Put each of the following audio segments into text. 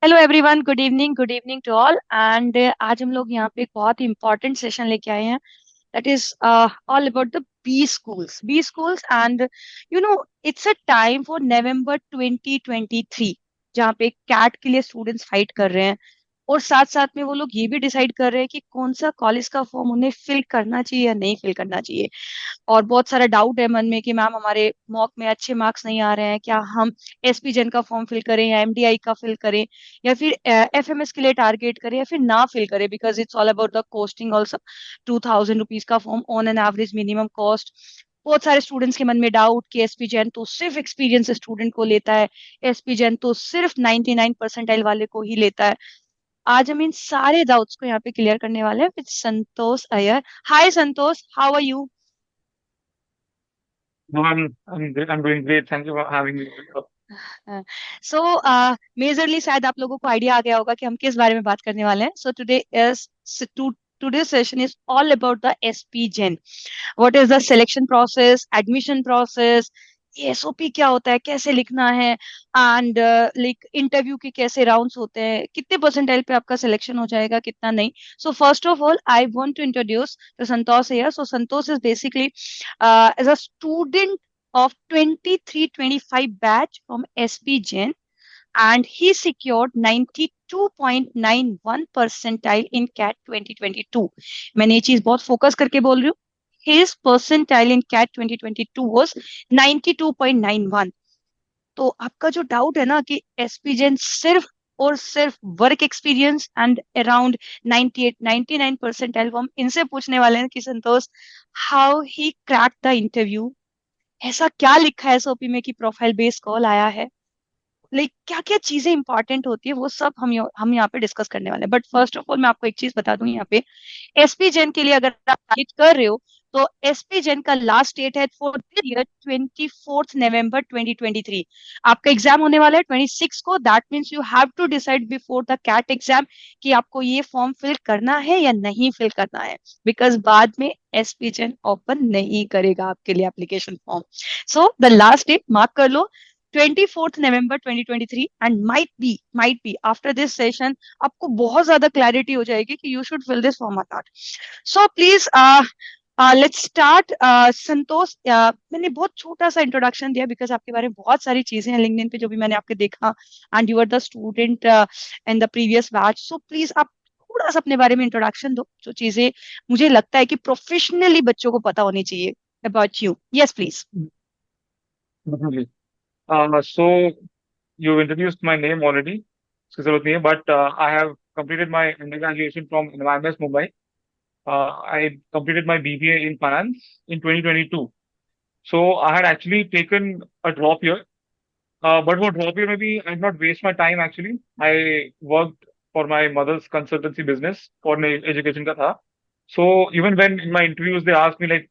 Hello everyone, good evening to all. And आज हम लोग यहाँ पे एक बहुत ही इंपॉर्टेंट सेशन लेके आए हैं। That is all about the B schools and you know it's a time for November 2023, जहाँ पे कैट के लिए स्टूडेंट्स फाइट कर रहे हैं। और साथ साथ में वो लोग ये भी डिसाइड कर रहे हैं कि कौन सा कॉलेज का फॉर्म उन्हें फिल करना चाहिए या नहीं फिल करना चाहिए। और बहुत सारा डाउट है मन में कि मैम हमारे मॉक में अच्छे मार्क्स नहीं आ रहे हैं, क्या हम एसपी जैन का फॉर्म फिल करें या एमडीआई का फिल करें, या फिर एफएमएस के लिए टारगेट करें या फिर ना फिल करें, because it's all about the costing also. 2000 rupees का form on an average minimum cost. बहुत सारे स्टूडेंट्स के मन में डाउट कि एसपी जैन तो सिर्फ एक्सपीरियंस स्टूडेंट को लेता है, एसपी जैन तो सिर्फ 99 परसेंटाइल वाले को ही लेता है। आज हम इन सारे डाउट्स को यहाँ पे क्लियर करने वाले हैं with Santosh Iyer. Hi Santosh, how are you? No, I'm doing great. Thank you for having me. So majorly शायद आप लोगों को आइडिया आ गया होगा कि हम किस बारे में बात करने वाले हैं। So today session is all about the SP Jain. What is the selection process, admission process, SOP क्या होता है, कैसे लिखना है, एंड लाइक इंटरव्यू के कैसे राउंड्स होते हैं, कितने परसेंटाइल पे आपका सिलेक्शन हो जाएगा, कितना नहीं। So first of all I want to introduce the Santosh here. So Santosh is basically as a student of 23-25 batch from SP Jain, and he secured 92.91 percentile in CAT 2022. मैंने ये चीज बहुत फोकस करके बोल रही हूँ। His percentile in CAT 2022 was 92.91। तो आपका जो डाउट है ना कि एसपी जैन सिर्फ और सिर्फ work experience and around 98 99 percentile, वो हम इनसे पूछने वाले हैं कि Santosh, how he crack the interview. ऐसा क्या लिखा है एसओपी में कि प्रोफाइल बेस्ड कॉल आया है, लाइक क्या क्या चीजें इंपॉर्टेंट होती है, वो सब हम यहाँ पे डिस्कस करने वाले हैं। बट फर्स्ट ऑफ ऑल मैं आपको एक चीज बता दूं यहाँ पे, एसपी जैन के लिए अगर आप टारगेट कर रहे हो, तो एसपी जैन का लास्ट डेट है फॉर दिस ईयर 24 नवंबर 2023। आपका एग्जाम होने वाला है 26 को। That means you have to decide before the CAT exam कि आपको ये फॉर्म फिल करना है या नहीं फिल करना है, बिकॉज बाद में एसपी जैन ओपन नहीं करेगा आपके लिए application form. So the last date mark कर लो, 24 नवंबर 2023। And might be after this session आपको बहुत ज्यादा क्लैरिटी हो जाएगी कि you should fill this form और not. So please let's start. Santosh, मैंने बहुत छोटा सा इंट्रोडक्शन दिया बिकॉज आपके बारे में बहुत सारी चीजें हैं लिंक्डइन पे जो भी मैंने आपके देखा, and you are the student in the previous batch. So please आप थोड़ा सा अपने बारे में इंट्रोडक्शन दो, जो चीजें मुझे लगता है कि प्रोफेशनली बच्चों को पता होनी चाहिए about you. Yes please. Definitely. So you've introduced my name already, इसकी जरूरत नहीं है, but I have completed my undergraduation from Environment Mumbai. I completed my BBA in finance in 2022. So I had actually taken a drop year, but वो drop year में भी I did not waste my time actually. I worked for my mother's consultancy business for education का था. So even when in my interviews they asked me like,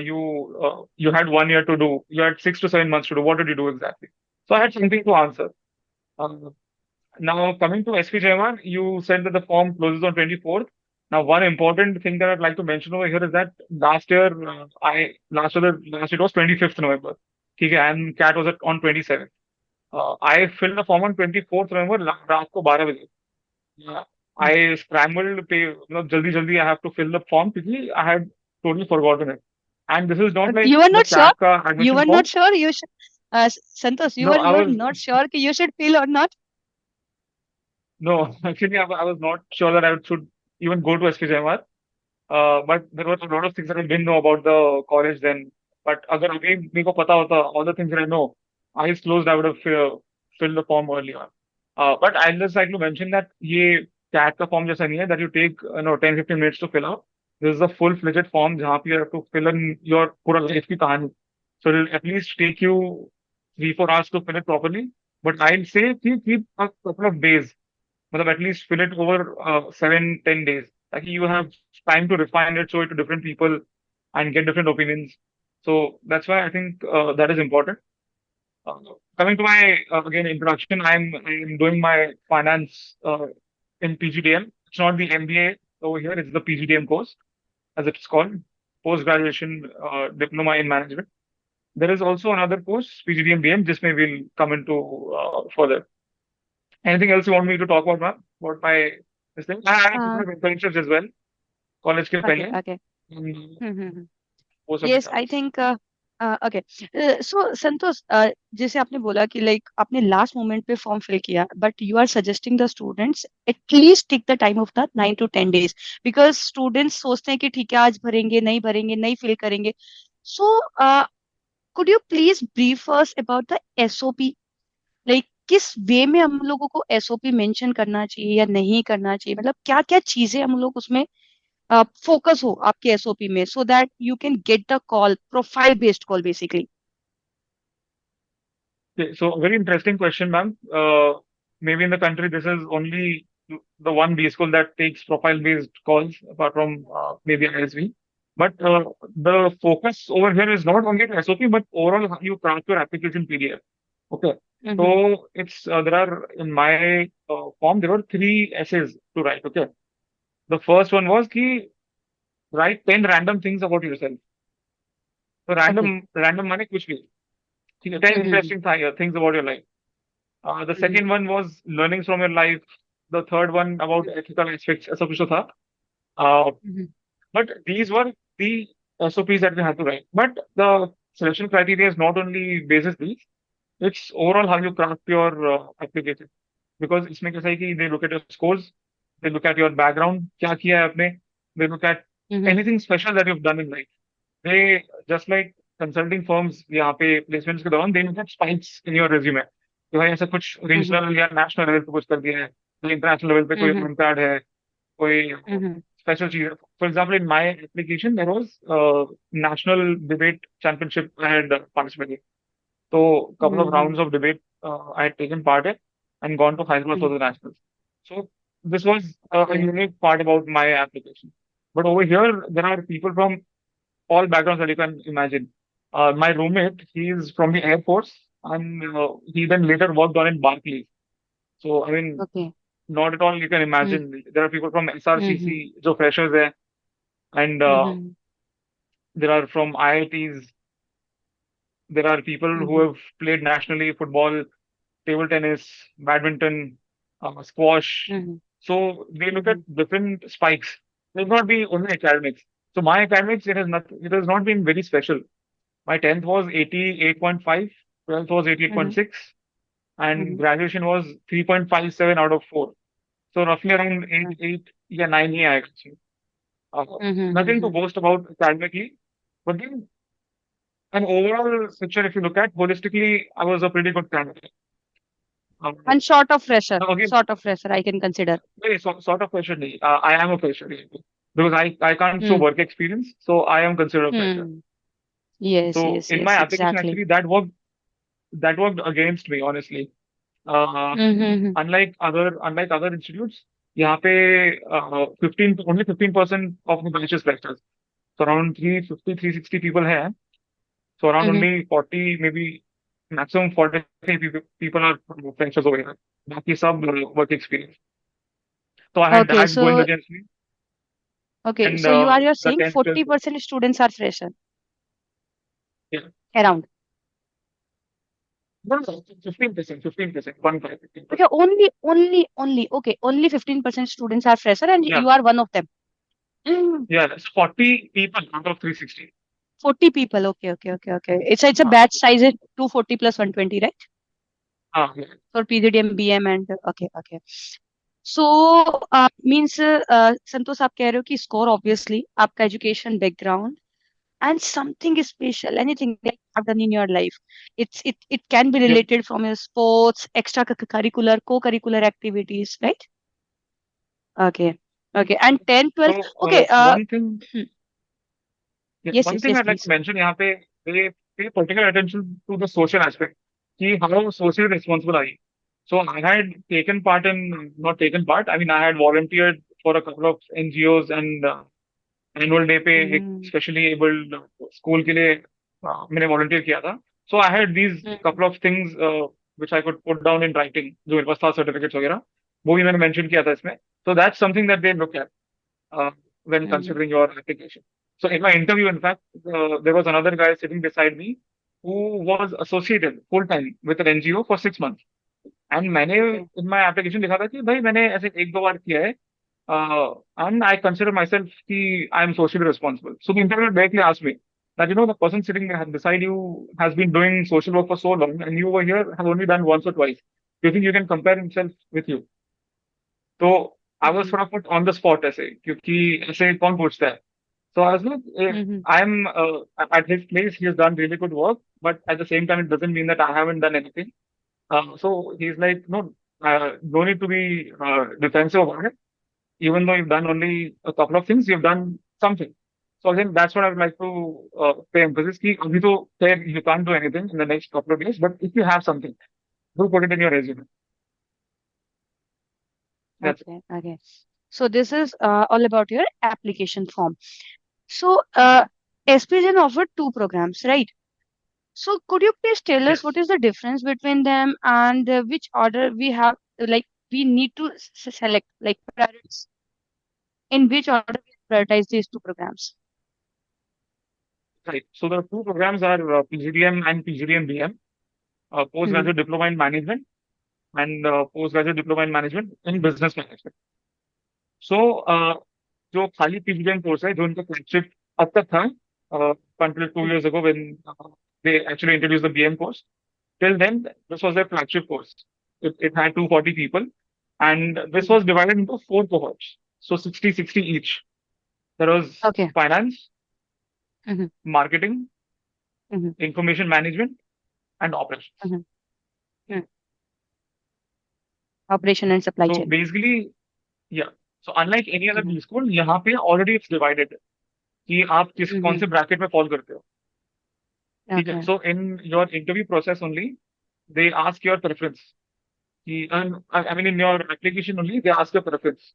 you had 1 year to do, you had 6 to 7 months to do. What did you do exactly? So I had something to answer. Uh, Now coming to SP Jaiman, you said that the form closes on 24th. Now one important thing that I'd like to mention over here is that last year it was 25th November. ठीक है, and CAT was on 27th. I filled the form on 24th November रात को 12 बजे. Yeah, I scrambled पे मतलब जल्दी जल्दी I have to fill the form क्योंकि I had totally forgotten it. And this is not like You were the not sure? CAT का You admission were form. not sure? You should, Santosh, No, I you were was not sure कि you should feel or not? no actually I was not sure that I should even go to SPJMR. But there were a lot of things that I didn't know about the college then. But अगर अभी मेरे को पता होता all the things that I know, eyes closed, I would have filled the form earlier. But I'd just like to mention that ये CAT का form जैसा नहीं है that you take 10-15 minutes to fill out. This is a full-fledged form जहाँ पे you have to fill in your पूरा life की कहानी. So it'll at least take you 3-4 hours to fill it properly. But I'll say keep a couple of days. मतलब at least fill it over 7-10 days. Like you have time to refine it, show it to different people, and get different opinions. So that's why I think that is important. Uh, Coming to my again introduction, I'm doing my finance in PGDM. It's not the MBA over here; it's the PGDM course, as it's called, post graduation diploma in management. There is also another course, PGDM BM, just maybe we'll come into further. Anything else you want me to talk about, ma'am? About my this thing? I had a couple Um, of internships as well, college के okay, पहले. okay. हम्म, हम्म। वो सब भी yes था आई बस. Think okay. सो संतोष, जैसे आपने बोला कि लाइक आपने लास्ट मोमेंट पे फॉर्म फिल किया, but you are suggesting the students at least take the time of the 9 to 10 days, because students सोचते हैं कि ठीक है आज भरेंगे नहीं फिल करेंगे। So could you please brief us about the SOP, like किस वे में हम लोगों को एसओपी मेंशन करना चाहिए या नहीं करना चाहिए, मतलब क्या क्या चीजें हम लोग उसमें फोकस हो आपके एसओपी में, so that you can get the call, profile based call basically. Okay, so very interesting question, ma'am. Maybe in the country, this is only the one B school that takes profile-based calls, apart from maybe ISV. But the focus over here is not only the SOP, but overall how you craft your application PDF. Okay. Hmm. So it's there are in my form there were three essays to write. Okay. The first one was ki write 10 random things about yourself. So okay. random माने कुछ भी. ठीक है, 10 हम्म। interesting things about your life. The hmm. second one was learnings from your life. The third one about ethical aspects, ऐसा कुछ तो था. Uh, hmm. but these were the SOPs that we had to write. But the selection criteria is not only basis these, it's overall how you craft your application. Because इसमें कैसा है कि they look at your scores, they look at your background, क्या किया है आपने, they look at hmm. anything special that you've done in life. They just like consulting firms यहाँ पे प्लेसमेंट्स के दौरान दे लोग स्पाइक्स इन योर रिज्यूमे कि भाई ऐसा कुछ हम्म। रीजनल या नेशनल लेवल पे कुछ कर दिया है, कोई इंटरनेशनल लेवल पे कोई हम्म। ओलंपियाड है, कोई हम्म। स्पेशल चीज है. For example in my application there was national debate championship I had participated. So couple of hmm. rounds of debate I had taken part in and gone to high school for hmm. the nationals. So this was a unique part about my application. But over here, there are people from all backgrounds that you can imagine. My roommate, he is from the Air Force, and he then later worked on in Barclays. So, I mean, okay. not at all you can hmm. imagine. There are people from hmm. SRCC, जो freshers there, and hmm. there are from IITs. There are people who hmm. have played nationally football, table tennis, badminton, squash. Hmm. So they look at hmm. different spikes. It will not be only academics. So my academics, it has not been very special. My 10th was 88.5, 12th was hmm. 88.6, and hmm. graduation was 3.57 out of 4. So roughly around 8, hmm. 8 yeah, 9 ही आएगा actually. Nothing to hmm. boast about academically, but then an overall picture, if you look at holistically, I was a pretty good candidate. And sort of fresher, Now again, sort of fresher I can consider. very sort of fresher नहीं. I am a fresher because I can't show Hmm. work experience, so I am considered a fresher. Hmm. Yes, So yes, in my yes, application, exactly. actually, that worked against me, honestly. Uh, Mm-hmm. unlike other institutes, यहाँ पे 15 only 15% of the batch is freshers. So around 350, 360 people हैं. So around Mm-hmm. only 40, maybe maximum 40 people are freshers over here. बाकी सब work experience. So I had Okay, that going so against me. okay, And so you're the saying 10th, 12th, 40% students are fresher yeah. around. No, no, 15%, 15%, 15%. Okay, only okay, only 15% students are fresher and Yeah, you are one of them. Mm. yeah, that's 40 people out of 360. 40 people. Okay, okay, okay, okay. It's a batch size is 240 plus 120, right? Yeah. For PGDM, BM and okay, okay. So means Santosh आप कह रहे हो कि score obviously आपका education background and something special anything that you have done in your life, it can be Yep. Related from your sports, extra curricular, co curricular activities, right? Okay, okay and 10 12 So okay. one thing, yeah, yes one yes thing yes I'd like to please. mention यहाँ पे they pay particular attention to the social aspect. कि how socially responsible are you? So I had taken part in, not taken part, I mean I had volunteered for a couple of NGOs and annual day पे एक specially abled school के लिए मैंने volunteer किया था. So I had these couple of things which I could put down in writing, जो मेरे पास था सर्टिफिकेट्स वगैरह, वो भी मैंने मेंशन किया था इसमें. So that's something that they look at when considering your application. So in my interview, in fact, there was another guy sitting beside me who was associated full time with an NGO for 6 months. And मैंने Okay. In my application लिखा था कि भाई मैंने ऐसे एक दो बार किया है, and I consider myself कि I am socially responsible. So the interview directly asked me that the person sitting beside you has been doing social work for so long, and you over here have only done once or twice. Do you think you can compare himself with you? तो I was Mm-hmm. थोड़ा put on the spot ऐसे, क्योंकि ऐसे कौन पूछता है. So I was like, if Mm-hmm. I'm at his place, he has done really good work, but at the same time, it doesn't mean that I haven't done anything. So he's like, no, no need to be defensive about it. Even though you've done only a couple of things, you've done something. So I think that's what I would like to pay emphasis. Ki abhi to fair, you can't do anything in the next couple of days, but if you have something, do put it in your resume. That's it. Okay. Okay. So this is all about your application form. So SPGen offered two programs, right? So could you please tell us what Yes. is the difference between them and which order we have, like we need to select, like priorities, in which order we prioritize these two programs? Right. So the two programs are PGDM and PGDM BM, Mm-hmm. postgraduate diploma in management and postgraduate diploma in management in business management. So जो खाली PGDM course है, जो उनका flagship अब तक था, until 2 years ago when they actually introduced the BM course. Till then, this was their flagship course. It had 240 people, and this Mm-hmm. was divided into four cohorts. So 60-60 each. There was Okay. finance, Mm-hmm. marketing, Mm-hmm. information management, and operations. Mm-hmm. Mm. Operation and supply So chain. basically, yeah. So unlike any other Mm-hmm. B school, यहाँ पे already it's divided कि आप किस कौन Mm-hmm. से bracket में fall करते हो. ठीक है. Okay. So in your interview process only, they ask your preference. And I mean, in your application only, they ask your preference.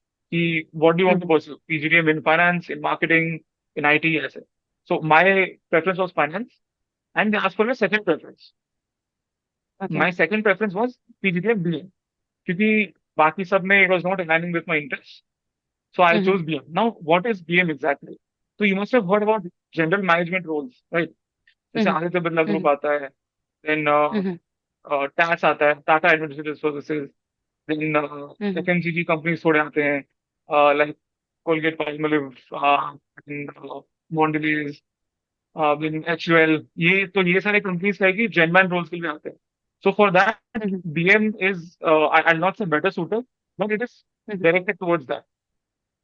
What do you want to Mm-hmm. pursue? PGDM in finance, in marketing, in IT, ऐसे. So my preference was finance, and they asked for a second preference. Okay. My second preference was PGDM BA, क्योंकि बाकी सब में it was not aligning with my interest. So I Mm-hmm. chose BM. Now, what is BM exactly? So you must have heard about general management roles, right? जैसे Mm-hmm. Aditya Birla group Mm-hmm. आता है, then Mm-hmm. TAS आता है, Tata Administrative Services, then Mm-hmm. FMCG companies थोड़े आते हैं, like Colgate Palmolive, and Mondelez, then HUL. ये सारे companies क्या है कि genuine roles के लिए आते हैं. So for that, Mm-hmm. BM is, I'll not say better suited, but it is Mm-hmm. directed towards that.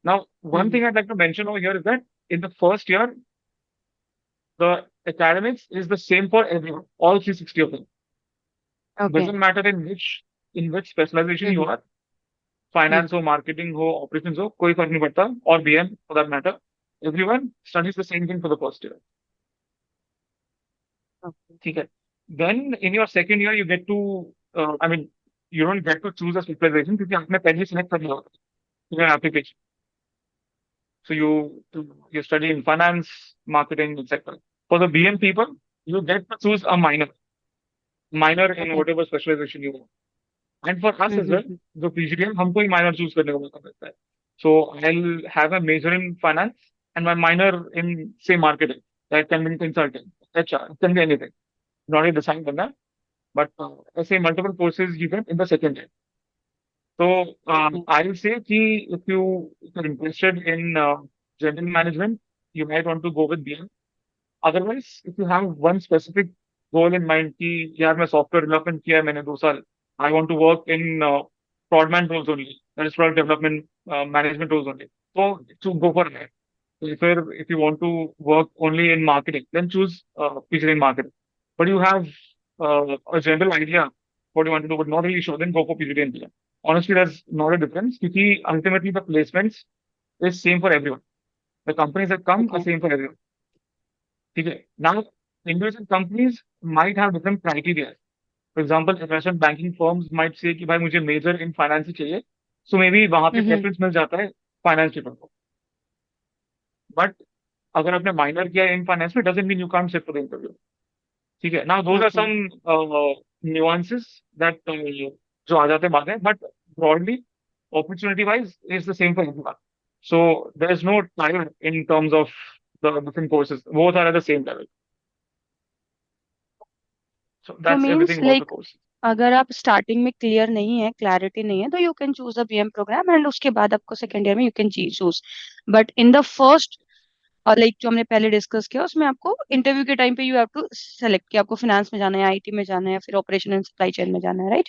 Now, one Mm-hmm. thing I'd like to mention over here is that in the first year, the academics is the same for everyone, all 360 of them. Okay. Doesn't matter in which specialization you Mm-hmm. are, finance हो, marketing हो, operations हो, कोई फर्क नहीं पड़ता, or BM for that matter. Everyone studies the same thing for the first year. Okay. ठीक है. Then in your second year, you get to, I mean, you don't get to choose a specialization क्योंकि आपने पहले select कर लिया होता है in your application. So you study in finance, marketing, etc. For the BM people, you get to choose a minor in Okay. whatever specialization you want. And for us as well, Mm-hmm. the PGDM हमको ही minor choose करने का मौका मिलता है. So I'll have a major in finance and my minor in say marketing. That can be consulting, HR, it can be anything. Not really decided on that, but say multiple courses you get in the second year. So Okay. I'll say कि if you're interested in general management, you might want to go with BM. Otherwise, if you have one specific goal in mind कि यार मैं software development किया है मैंने 2 साल, I want to work in fraudman roles only, that is product development management roles only. So to go for that. So if you want to work only in marketing, then choose feature in marketing. But you have a general idea what you want to do, but not really sure, then go for PGD and PM. Honestly, there's not a difference because ultimately the placements is same for everyone. The companies that come are Okay. same for everyone. Okay. Now, individual companies might have different criteria. For example, investment banking firms might say कि भाई मुझे major in finance ही चाहिए. So maybe वहाँ पे Mm-hmm. preference मिल जाता है finance people को. But अगर आपने minor किया है in finance में, doesn't mean you can't sit for the interview. ठीक है. Now, those are Okay. some nuances that जो आ जाते हैं बाद में. But broadly, opportunity wise, is the same for everyone. So there is no tier in terms of the different courses. Both are at the same level. So So that's means everything about the like course. अगर आप starting में clear नहीं है, clarity नहीं है, तो you can choose the BM program and उसके बाद आपको सेकेंड ईयर में you can choose. But in the first, और लाइक जो हमने पहले डिस्कस किया, उसमें आपको इंटरव्यू के टाइम पे यू हैव टू सेलेक्ट कि आपको फाइनेंस में जाना है, आईटी में जाना है, या फिर ऑपरेशन एंड सप्लाई चेन में जाना है, right?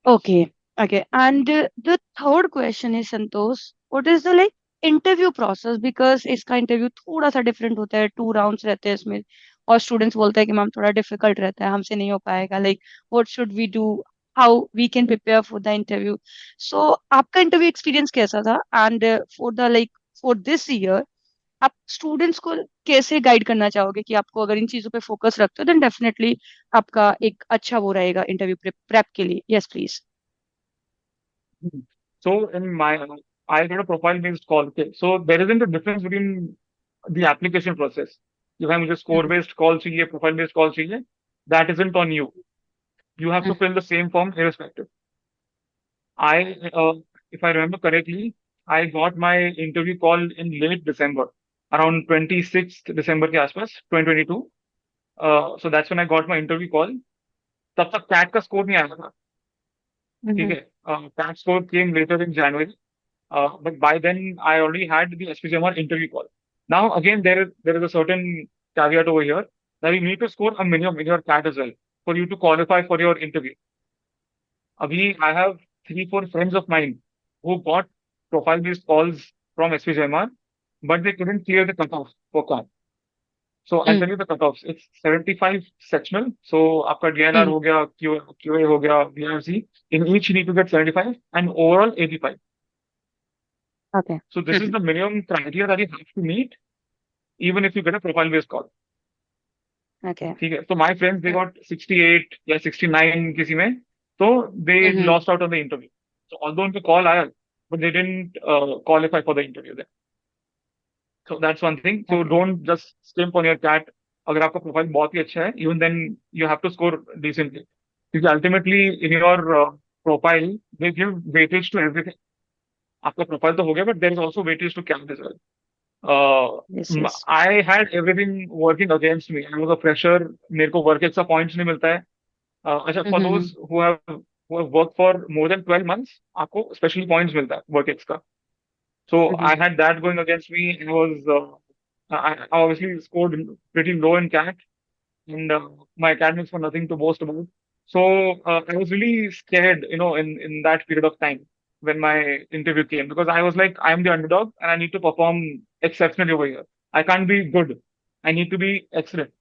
Okay, okay. And the third question is, Santosh, what is the like interview process? Because इसका इंटरव्यू थोड़ा सा डिफरेंट होता है, 2 राउंड्स रहते हैं इसमें, और स्टूडेंट्स बोलते हैं कि मैम थोड़ा डिफिकल्ट रहता है, हमसे नहीं हो पाएगा। Like what should we do, how we can prepare for the interview? So आपका इंटरव्यू एक्सपीरियंस कैसा था? And for the like for this year आप स्टूडेंट्स को कैसे गाइड करना चाहोगे कि आपको अगर इन चीजों पे फोकस रखते हो देन डेफिनेटली आपका एक अच्छा वो रहेगा इंटरव्यू प्रेप के लिए। Yes please. So in my, I got a profile-based call. Okay, so there isn't a difference between the application process. You have just score-based call चाहिए, profile-based call चाहिए. That isn't on you. You have to fill the same form irrespective. I, if I remember correctly, I got my interview call in late December, around 26th December के आसपास, 2022. So that's when I got my interview call. तब तक CAT का score नहीं आया था, ठीक है? CAT score came later in January. But by then, I already had the SPCMR interview call. Now, again, there is a certain caveat over here that you need to score a minimum in your CAT as well for you to qualify for your interview. Abhi, I have 3, 4 friends of mine who got profile-based calls from SPCMR, but they couldn't clear the cutoff for CAT. So I'll tell you the cutoffs. It's 75 sectional. So आपका DLR हो गया, QA हो गया, BRC. In each you need to get 75 and overall 85. Okay. So this is the minimum criteria that you have to meet even if you get a profile based call. Okay. ठीक है, so my friends they got 68 या 69 किसी में, so they lost out on the interview. So although उनको call आया, but they didn't qualify for the interview then. So that's one thing. So okay. don't just skimp on your cat. अगर आपका profile बहुत ही अच्छा है, even then you have to score decently. क्योंकि ultimately in your profile they give weightage to everything. आपका profile तो हो गया, but there is also weightage to CAT as well. Yes yes. I had everything working against me. I was a fresher. मेरे को work x का points नहीं मिलता है. अच्छा, for those who have worked for more than 12 months, आपको specially points मिलता है work एक्स का. So I had that going against me. I obviously scored pretty low in CAT, and my academics were nothing to boast about. So I was really scared, in that period of time when my interview came because I was like, I'm the underdog and I need to perform exceptionally over here. I can't be good. I need to be excellent.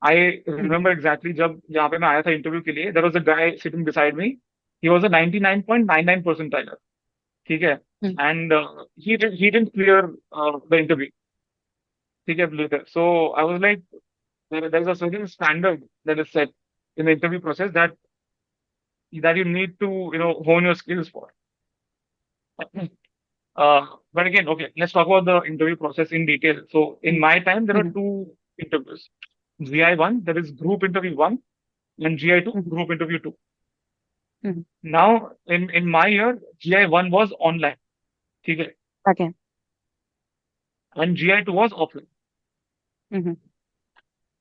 I remember exactly जब यहाँ पे मैं आया था interview के लिए, there was a guy sitting beside me. He was a 99.99 percentiler. ठीक है, and he didn't clear the interview. ठीक है, later. So I was like, there is a certain standard that is set in the interview process that you need to hone your skills for. But again, okay, let's talk about the interview process in detail. So in my time, there are two interviews. GI1, that is group interview one, and GI2, group interview two. Now, in my year, GI1 was online, okay, okay. and GI2 was offline.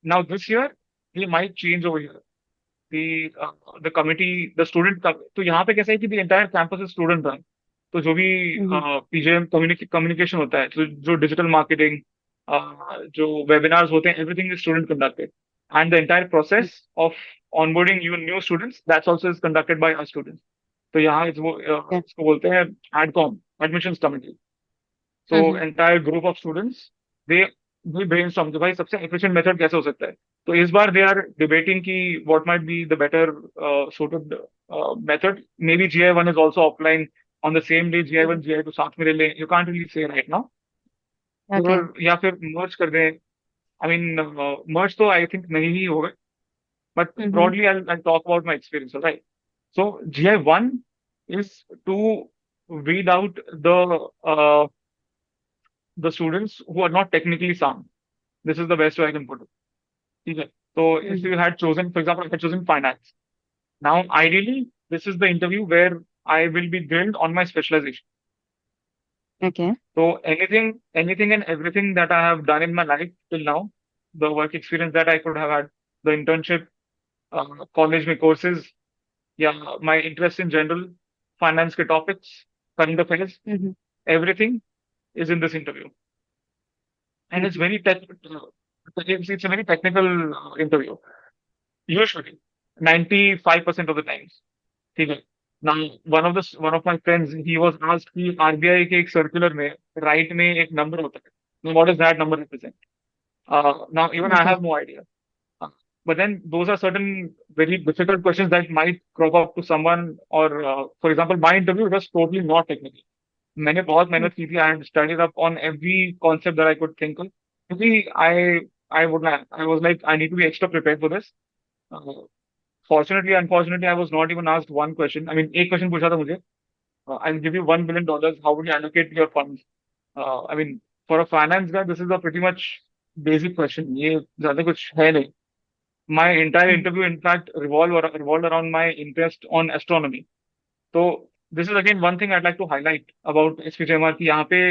Now this year, they might change over here. The committee, the student, तो यहाँ पे कैसा है कि the entire campus is student run. तो जो भी PJM communication होता है, जो digital marketing, जो webinars होते हैं, everything is student conducted. And the entire process of onboarding new students, that's also is conducted by our students. तो यहाँ इसको बोलते हैं ADCOM, admissions committee. So entire group of students, they we brainstorm कि भाई सबसे efficient method कैसे हो सकता है. तो इस बार they are debating कि what might be the better suited method. Maybe GI1 is also offline on the same day. GI1 GI2 साथ में ले लें. You can't really say right now. Okay. और या फिर merge कर दें. I mean merge तो I think नहीं ही होगा. But broadly I'll talk about my experience. All right. So GI1 is to weed out the students who are not technically sound. This is the best way I can put it. Okay. So if you had chosen, for example, I had chosen finance. Now, ideally, this is the interview where I will be drilled on my specialization. Okay. So anything and everything that I have done in my life till now, the work experience that I could have had, the internship, college में courses या my interest in general finance के topics, current affairs, Mhm. Everything is in this interview. And it's Mhm. very it's a very technical interview. Usually, 95% of the times. ठीक है. Now, one of my friends, he was asked कि RBI के एक circular में right में एक number होता है. Now, what does that number represent? Now, even I Okay. have no idea. Uh, but then those are certain very difficult questions that might crop up to someone. Or, for example, my interview was totally not technical. मैंने बहुत मेहनत की थी. I had studied up on every concept that I could think of. क्योंकि I was like I need to be extra prepared for this. Uh, Fortunately, unfortunately, I was not even asked one question. I mean, एक question पूछा था मुझे. I'll give you $1 billion. How would you allocate your funds? I mean, for a finance guy, this is a pretty much basic question. ये ज़्यादा कुछ है नहीं. My entire Mhm. interview, in fact, revolved around my interest on astronomy. So this is again one thing I'd like to highlight about SP Jain कि यहाँ पे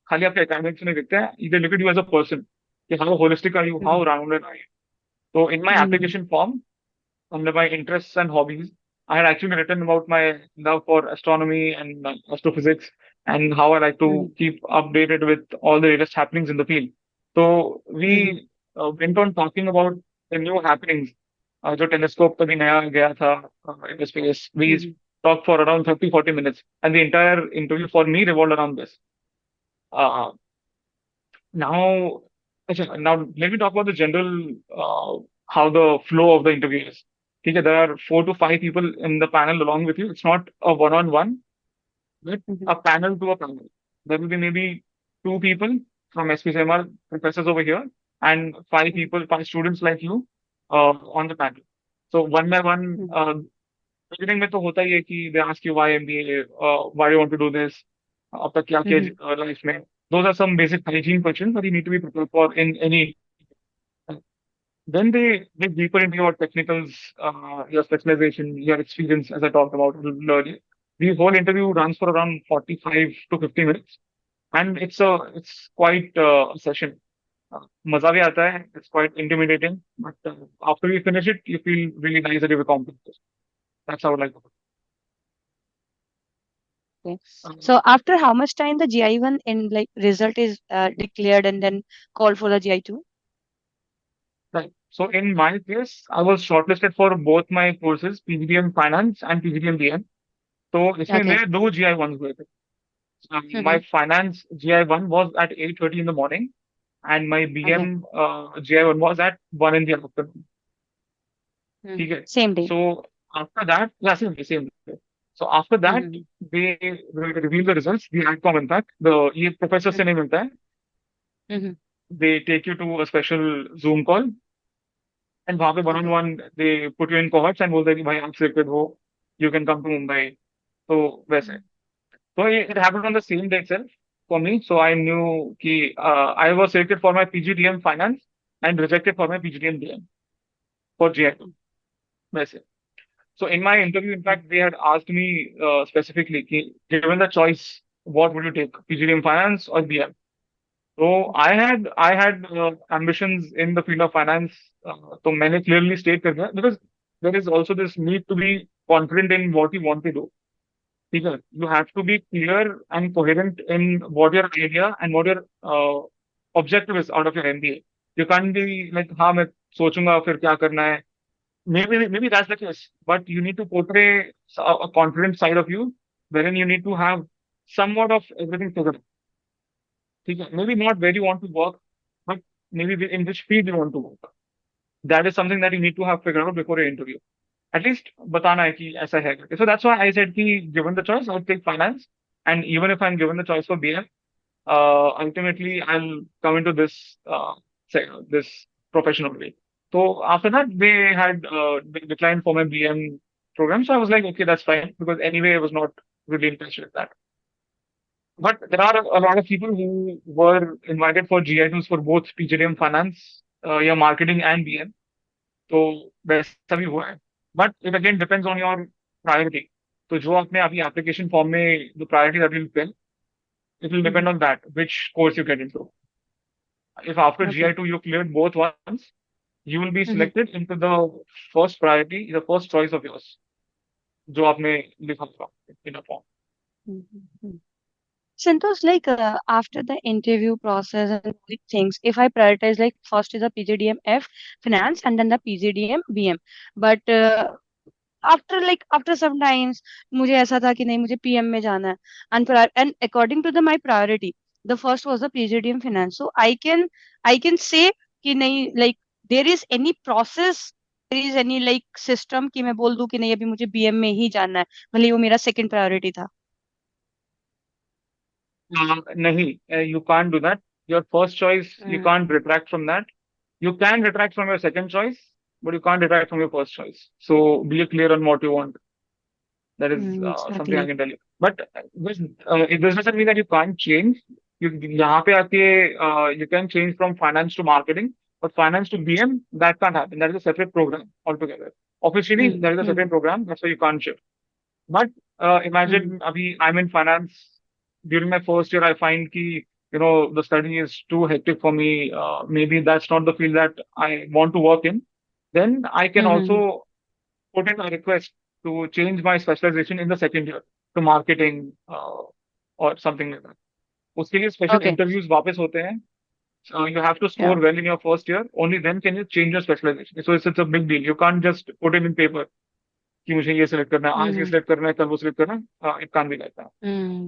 खाली आपके academics नहीं दिखते हैं. They look at you as a person. कि how holistic are you? How Mhm. rounded are you? So in my Mhm. application form, under my interests and hobbies, I had actually written about my love for astronomy and astrophysics and how I like to Mhm. keep updated with all the latest happenings in the field. So Mhm. we went on talking about the new happenings. जो telescope कभी नया गया था in the space. We Mhm. talked for around 30-40 minutes, and the entire interview for me revolved around this. Uh, Now, अच्छा, now let me talk about the general how the flow of the interview is. ठीक है, there are 4 to 5 people in the panel along with you. It's not a one-on-one, but Mhm. a panel to a panel. There will be maybe 2 people from SPCMR professors over here and five Mhm. people, 5 students like you on the panel. So one by one, Mhm. beginning में तो होता ही है कि they ask you why MBA, why you want to do this, अब तक क्या Mhm. किया life में. Those are some basic hygiene questions that you need to be prepared for in any. Then they dig deeper into your technicals, your specialization, your experience, as I talked about a little earlier. The whole interview runs for around 45 to 50 minutes, and it's quite a session. मजा भी आता है. It's quite intimidating, but after you finish it, you feel really nice that you've accomplished it. That's how I like to put Okay. it. So after how much time the GI1 in like result is declared and then called for the GI2? Right. So in my case, I was shortlisted for both my courses, PGDM Finance and PGDM BM. तो इसमें Okay. मेरे दो GI1s हुए थे. My Mhm. finance GI1 was at 8:30 in the morning, and my Okay. BM GI1 was at 1 in the afternoon. ठीक है. Same day. So after that, yeah, same day. So after that, Mhm. they will reveal the results. The AdCom, in fact, the ये professor से Mhm. नहीं मिलता है. Mhm. They take you to a special Zoom call, and वहाँ पे one on Okay. one they put you in cohorts and बोलते हैं कि भाई आप selected हो, you can come to Mumbai. तो वैसे. Mhm. So it happened on the same day itself for me. So I knew कि I was selected for my PGDM finance and rejected for my PGDM DM for GI2. वैसे. So in my interview, in fact, they had asked me specifically कि given the choice, what would you take, PGDM finance or BM? So I had ambitions in the field of finance. So मैंने clearly state कर दिया because there is also this need to be confident in what you want to do. ठीक है. You have to be clear and coherent in what your idea and what your objective is out of your MBA. You can't be like हाँ मैं सोचूंगा फिर क्या करना है. Maybe that's the case, but you need to portray a confident side of you, wherein you need to have somewhat of everything together. ठीक है. Maybe not where you want to work, but maybe in which field you want to work. That is something that you need to have figured out before your interview. At least बताना है कि ऐसा है करके. So that's why I said कि given the choice, I'll take finance. And even if I'm given the choice for BM, ultimately I'll come into this professional way. So after that, they had declined for my BM program. So I was like, okay, that's fine because anyway, I was not really interested in that. But there are a lot of people who were invited for GI2s for both PGDM finance, yeah, marketing and BM. तो वैसा भी हुआ है. But it again depends on your priority. तो जो आपने अभी application form में the priority that will fill, it will Mhm. depend on that which course you get into. If after Okay. GI2 you cleared both ones, you will be Mm-hmm. selected into the first priority, the first choice of yours, जो आपने लिखा होगा in a form. Mm-hmm. Santosh, like after the interview process and all the things, if I prioritize, like first is a PGDM F finance and then the PGDM BM, but after some times मुझे ऐसा था कि नहीं मुझे PM में जाना है, and according to the my priority the first was the PGDM finance, so I can say कि नहीं, like there is any process, there is any like system कि मैं बोल दूं कि नहीं अभी मुझे बीएम में ही जाना है, भले वो मेरा सेकंड प्रायोरिटी था. Nahi, you can't do that. Your first choice, you can't retract from that. You can retract from your second choice, but you can't retract from your first choice. So be clear on what you want. That is something I Exactly. can tell you. But it does not mean that you can't change. यहाँ पे आके you can change from finance to marketing, but finance to BM, that can't happen. That is a separate program altogether. Officially, Hmm. that is a Hmm. separate program. That's why you can't shift. But Hmm. imagine, abhi, I'm in finance. During my first year, I find the study is too hectic for me. Maybe that's not the field that I want to work in. Then I can Hmm. also put in a request to change my specialization in the second year to marketing or something like that. उसके लिए special Okay. interviews वापस होते हैं. You have to score Yeah. well in your first year. Only then can you change your specialization. So it's a big deal. You can't just put it in paper कि मुझे ये select करना है, आज ये Hmm. select करना है, कल वो select करना है. It can't be like that. Hmm.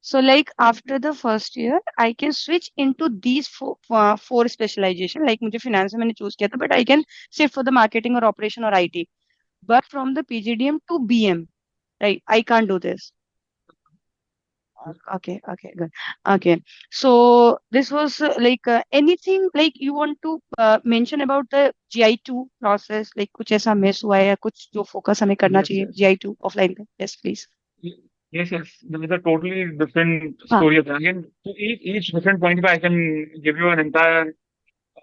So, like after the first year, I can switch into these four specialization. Like मुझे finance में मैंने choose किया था, but I can shift for the marketing or operation or IT. But from the PGDM to BM, right? I can't do this. Okay, okay, good. Okay, so this was like anything like you want to mention about the GI2 process, like कुछ ऐसा miss हुआ है या कुछ जो focus हमें करना Yes, चाहिए yes. GI2 offline पे? Yes, please. Y- Yes, yes. There is a totally different हाँ. story. Again, to each different point, I can give you an entire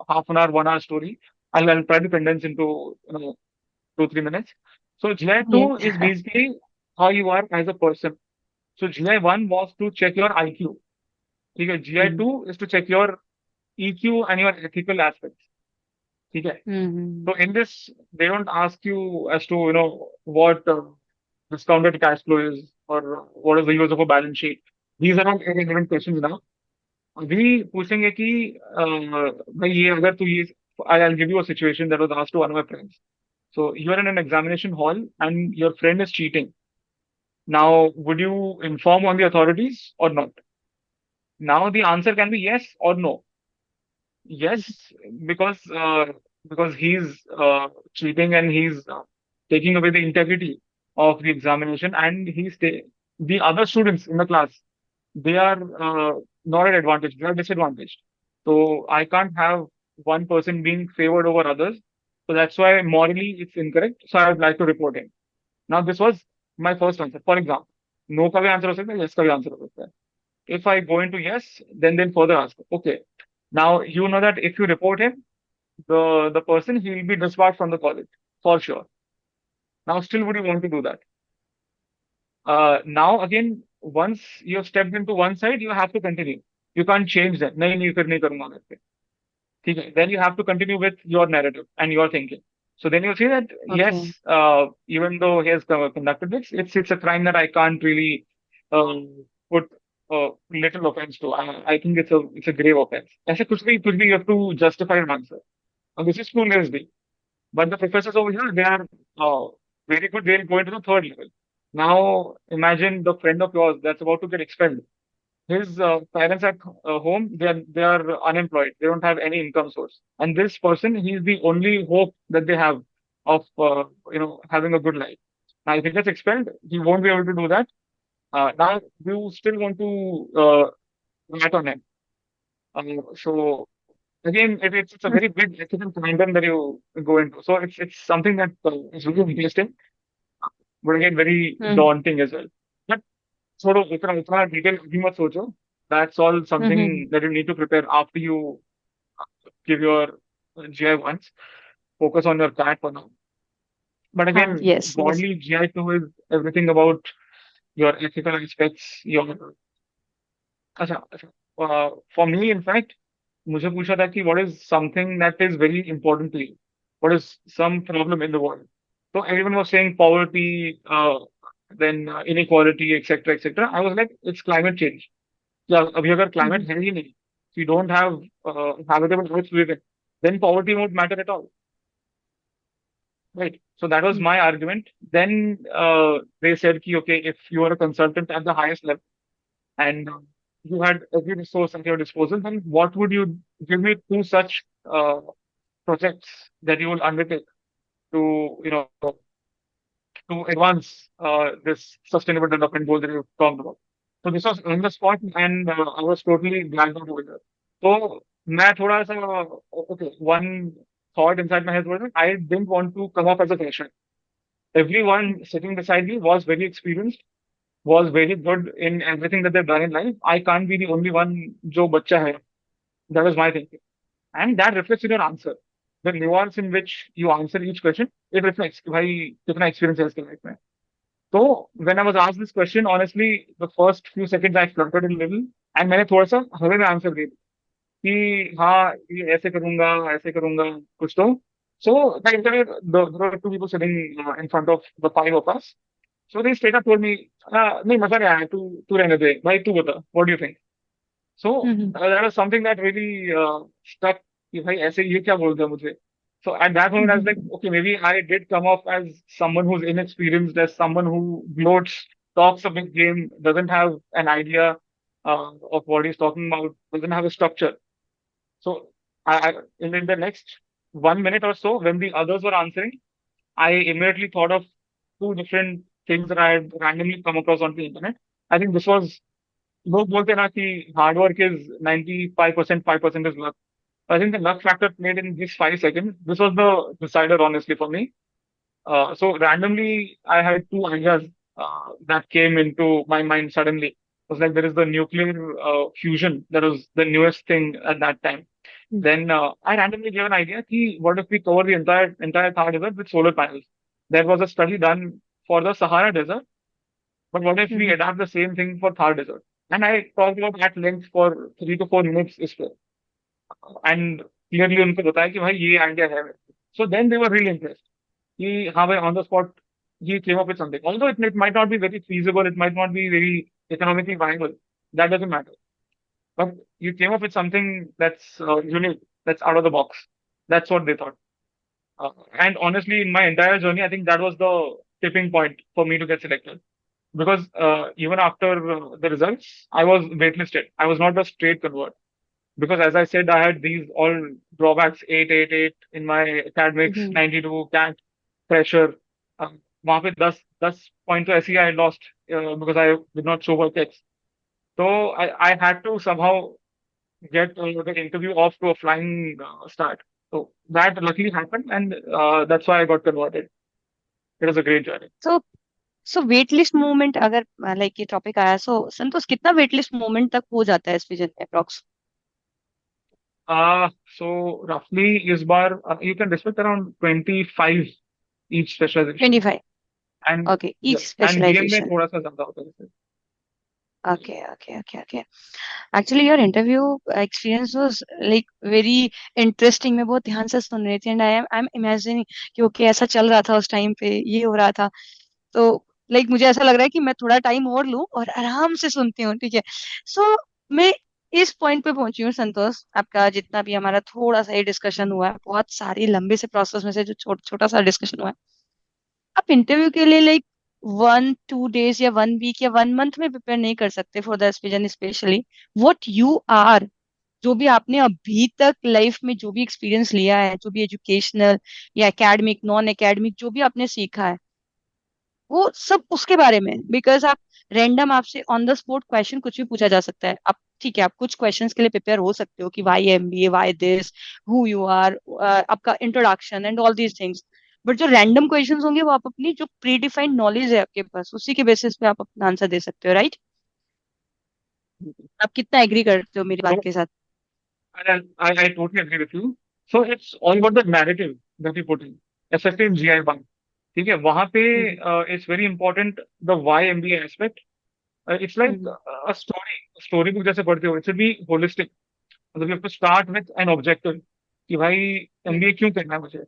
half an hour, 1 hour story. I'll try to condense into 2 3 minutes. So GI Yeah. two is basically how you are as a person. So GI one was to check your IQ. Okay, GI Mm-hmm. two is to check your EQ and your ethical aspects. Okay. Mm-hmm. So in this, they don't ask you as to what discounted cash flow is or what is the use of a balance sheet. These are not irrelevant questions now. अभी पूछेंगे कि भाई ये अगर तू ये I'll give you a situation that was asked to one of my friends. So you are in an examination hall and your friend is cheating. Now, would you inform on the authorities or not? Now the answer can be yes or no. Yes, because he's cheating and he's taking away the integrity of the examination, and the other students in the class, they are not at advantage; they are disadvantaged. So I can't have one person being favored over others. So that's why morally it's incorrect. So I would like to report him. Now this was my first answer. For example, no का भी answer हो सकता है, yes का भी answer हो सकता है. If I go into yes, then they'll further ask, okay, now you know that if you report him, the person he will be disbarred from the college for sure. Now still would you want to do that? Now again, once you have stepped into one side, you have to continue. You can't change that. नहीं नहीं फिर नहीं करूंगा मैं फिर. ठीक है? Then you have to continue with your narrative and your thinking. So then you see that yes, Okay. even though he has conducted this, it's a crime that I can't really put little offense to. I think it's a grave offense. ऐसे कुछ भी you have to justify an answer. And this is too lazy. But the professors over here, they are very good. They'll go into the third level. Now imagine the friend of yours that's about to get expelled. His parents at home, they are unemployed. They don't have any income source, and this person, he's the only hope that they have of having a good life. Now, if he gets expelled, he won't be able to do that. Now, you still want to rat on him. So again, it's a very big ethical conundrum that you go into. So it's something that is really interesting, but again very Mm-hmm. daunting as well. But छोड़ो इतना इतना detail अभी मत सोचो. That's all Mm-hmm. something that you need to prepare after you give your GI once. Focus on your cat for now. But हाँ. again, Yes. Yes. broadly, GI2 is everything about your ethical aspects. अच्छा, अच्छा. For me, in fact, मुझे पूछा था कि what is something that is very important to you. what is some problem in the world. So everyone was saying poverty, then inequality, etc., etc. I was like, it's climate change. Yeah, अभी अगर climate हम्म है ही नहीं, if you don't have habitable earth to live in, then poverty won't matter at all, right? So that was hmm my argument. Then they said, ki, okay, if you are a consultant at the highest level and you had every resource at your disposal, then what would you give me two such projects that you will undertake to, to advance this sustainable development goal that you talked about. So this was on the spot, and I was totally blank out over there. So मैं थोड़ा सा okay, one thought inside my head was that I didn't want to come off as a fresher. Everyone sitting beside me was very experienced, was very good in everything that they've done in life. I can't be the only one जो बच्चा है. That was my thinking. And that reflects in your answer. The nuance in which you answer each question, it reflects कि भाई कितना experience है इसके life में. So when I was asked this question, honestly, the first few seconds I fluttered a little, and मैंने थोड़ा सा हवा में आंसर दे दिया कि हाँ ये ऐसे करूंगा कुछ तो. So the interview, there were two people sitting in front of the five of us. So they straight up told me, नहीं मजा नहीं आया, तू रहने दे भाई, तू बता, what do you think? So hmm that was something that really stuck कि भाई ऐसे ये क्या बोल दिया मुझे. So at that moment I was like, hmm okay, maybe I did come off as someone who's inexperienced, as someone who gloats, talks a big game, doesn't have an idea of what he's talking about, doesn't have a structure. So in the next 1 minute or so, when the others were answering, I immediately thought of two different things that I had randomly come across on the internet. I think this was, लोग बोलते हैं ना कि hard work is 95%, 5% is luck. I think the luck factor played in these 5 seconds. This was the decider, honestly, for me. So randomly, I had two ideas that came into my mind suddenly. It was like there is the nuclear fusion. That was the newest thing at that time. Then I randomly gave an idea. Ki, what if we cover the entire Thar Desert with solar panels? There was a study done for the Sahara Desert, but what if we hmm adapt the same thing for Thar Desert? And I talked about at length for 3 to 4 minutes इस पे. And clearly उनको बताया कि भाई ये idea है. So then they were really impressed. कि हाँ भाई on the spot he came up with something. Although it might not be very feasible, it might not be very economically viable. That doesn't matter. But you came up with something that's unique, that's out of the box. That's what they thought. And honestly, in my entire journey, I think that was the tipping point for me to get selected. Because even after the results, I was waitlisted. I was not a straight convert. Because as I said, I had these all drawbacks, 888 in my academics, hmm 92 cat pressure. वहाँ पे 10 points तो ऐसे ही I lost because I did not show work X. So I had to somehow get the interview off to a flying start. So that luckily happened, and that's why I got converted. It was a great journey. So so wait list movement अगर like ये topic आया, so संतोष कितना wait list movement तक हो जाता है इस vision में approx? So roughly is bar you can expect around 25 each specialization. 25? And okay, each yes, and DM में स्पेशलाइजेशन. थोड़ा सा ज्यादा होता है जैसे. Okay, okay, okay, okay. Actually, your interview experience was like very interesting. मैं बहुत ध्यान से सुन रही थी and I'm imagining कि okay ऐसा चल रहा था उस टाइम पे, ये हो रहा था. तो लाइक मुझे ऐसा लग रहा है कि मैं थोड़ा टाइम और लूं और आराम से सुनती हूँ, ठीक है. सो मैं इस पॉइंट पे पहुंची हूँ संतोष. आपका जितना भी हमारा थोड़ा सा ही डिस्कशन हुआ है, बहुत सारी लंबे से प्रोसेस में से जो छोटा सा डिस्कशन हुआ है, आप इंटरव्यू के लिए लाइक 1 2 डेज या 1 वीक या 1 मंथ में प्रिपेयर नहीं कर सकते for the aspirant, specially what you are. जो भी आपने अभी तक लाइफ में जो भी एक्सपीरियंस लिया है, जो भी एजुकेशनल या एकेडमिक नॉन एकेडमिक जो भी आपने सीखा है, वो सब उसके बारे में. बिकॉज आप रैंडम आपसे ऑन द स्पॉट क्वेश्चन कुछ भी पूछा जा सकता है. आप ठीक है, आप कुछ क्वेश्चंस के लिए प्रिपेयर हो सकते हो कि why MBA, why this, who you are, आपका introduction and all these things. But जो रैंडम क्वेश्चंस होंगे वो आप अपनी जो प्री डिफाइंड नॉलेज है आपके पास, उसी के बेसिस पे आप अपना आंसर दे सकते हो, राइट? आप कितना एग्री करते हो मेरी बात So के साथ? I totally agree with you. So it's all about the narrative that you put in, especially in GI1. ठीक है, वहां पे hmm it's very important the why MBA aspect. It's like hmm a story book जैसे पढ़ते हो. It's be holistic. मतलब you have to start with an objective कि भाई एमबीए क्यों करना है मुझे.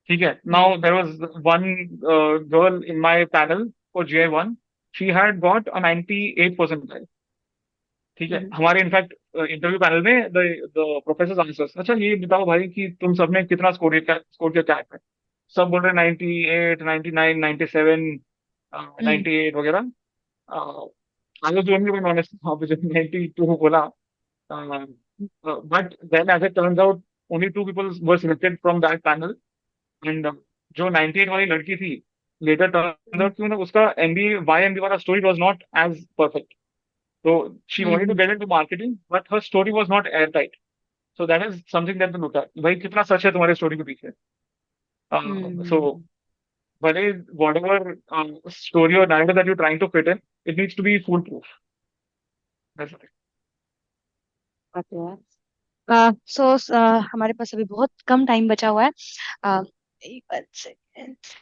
ठीक है. हम्म. Now there was one girl in my panel for GI1. She had got a 98 percentile. ठीक है. हम्म. हमारे इनफैक्ट इंटरव्यू पैनल में द प्रोफेसर आंसर्स, अच्छा ये बताओ भाई कि तुम सबने कितना स्कोर किया क्या है. सब बोल रहे 98, 99, 97, हम्म. 98 वगैरह. I was only one honest वहाँ पे, जब 92 बोला. But then as it turns out, only two people were selected from that panel. And जो 98 वाली लड़की थी, लेटर टर्न हम्म. आउट कि मतलब उसका एमबी वाई एमबी वाला story was not as perfect. So she wanted to hmm. get into marketing, but her story was not airtight. So that is something that they look at. भाई कितना सच है तुम्हारे story के पीछे. So हम्म. भले whatever story or narrative that you're trying to fit in, it needs to be foolproof. That's it. आते हैं. सो हमारे पास अभी बहुत कम टाइम बचा हुआ है. एक second.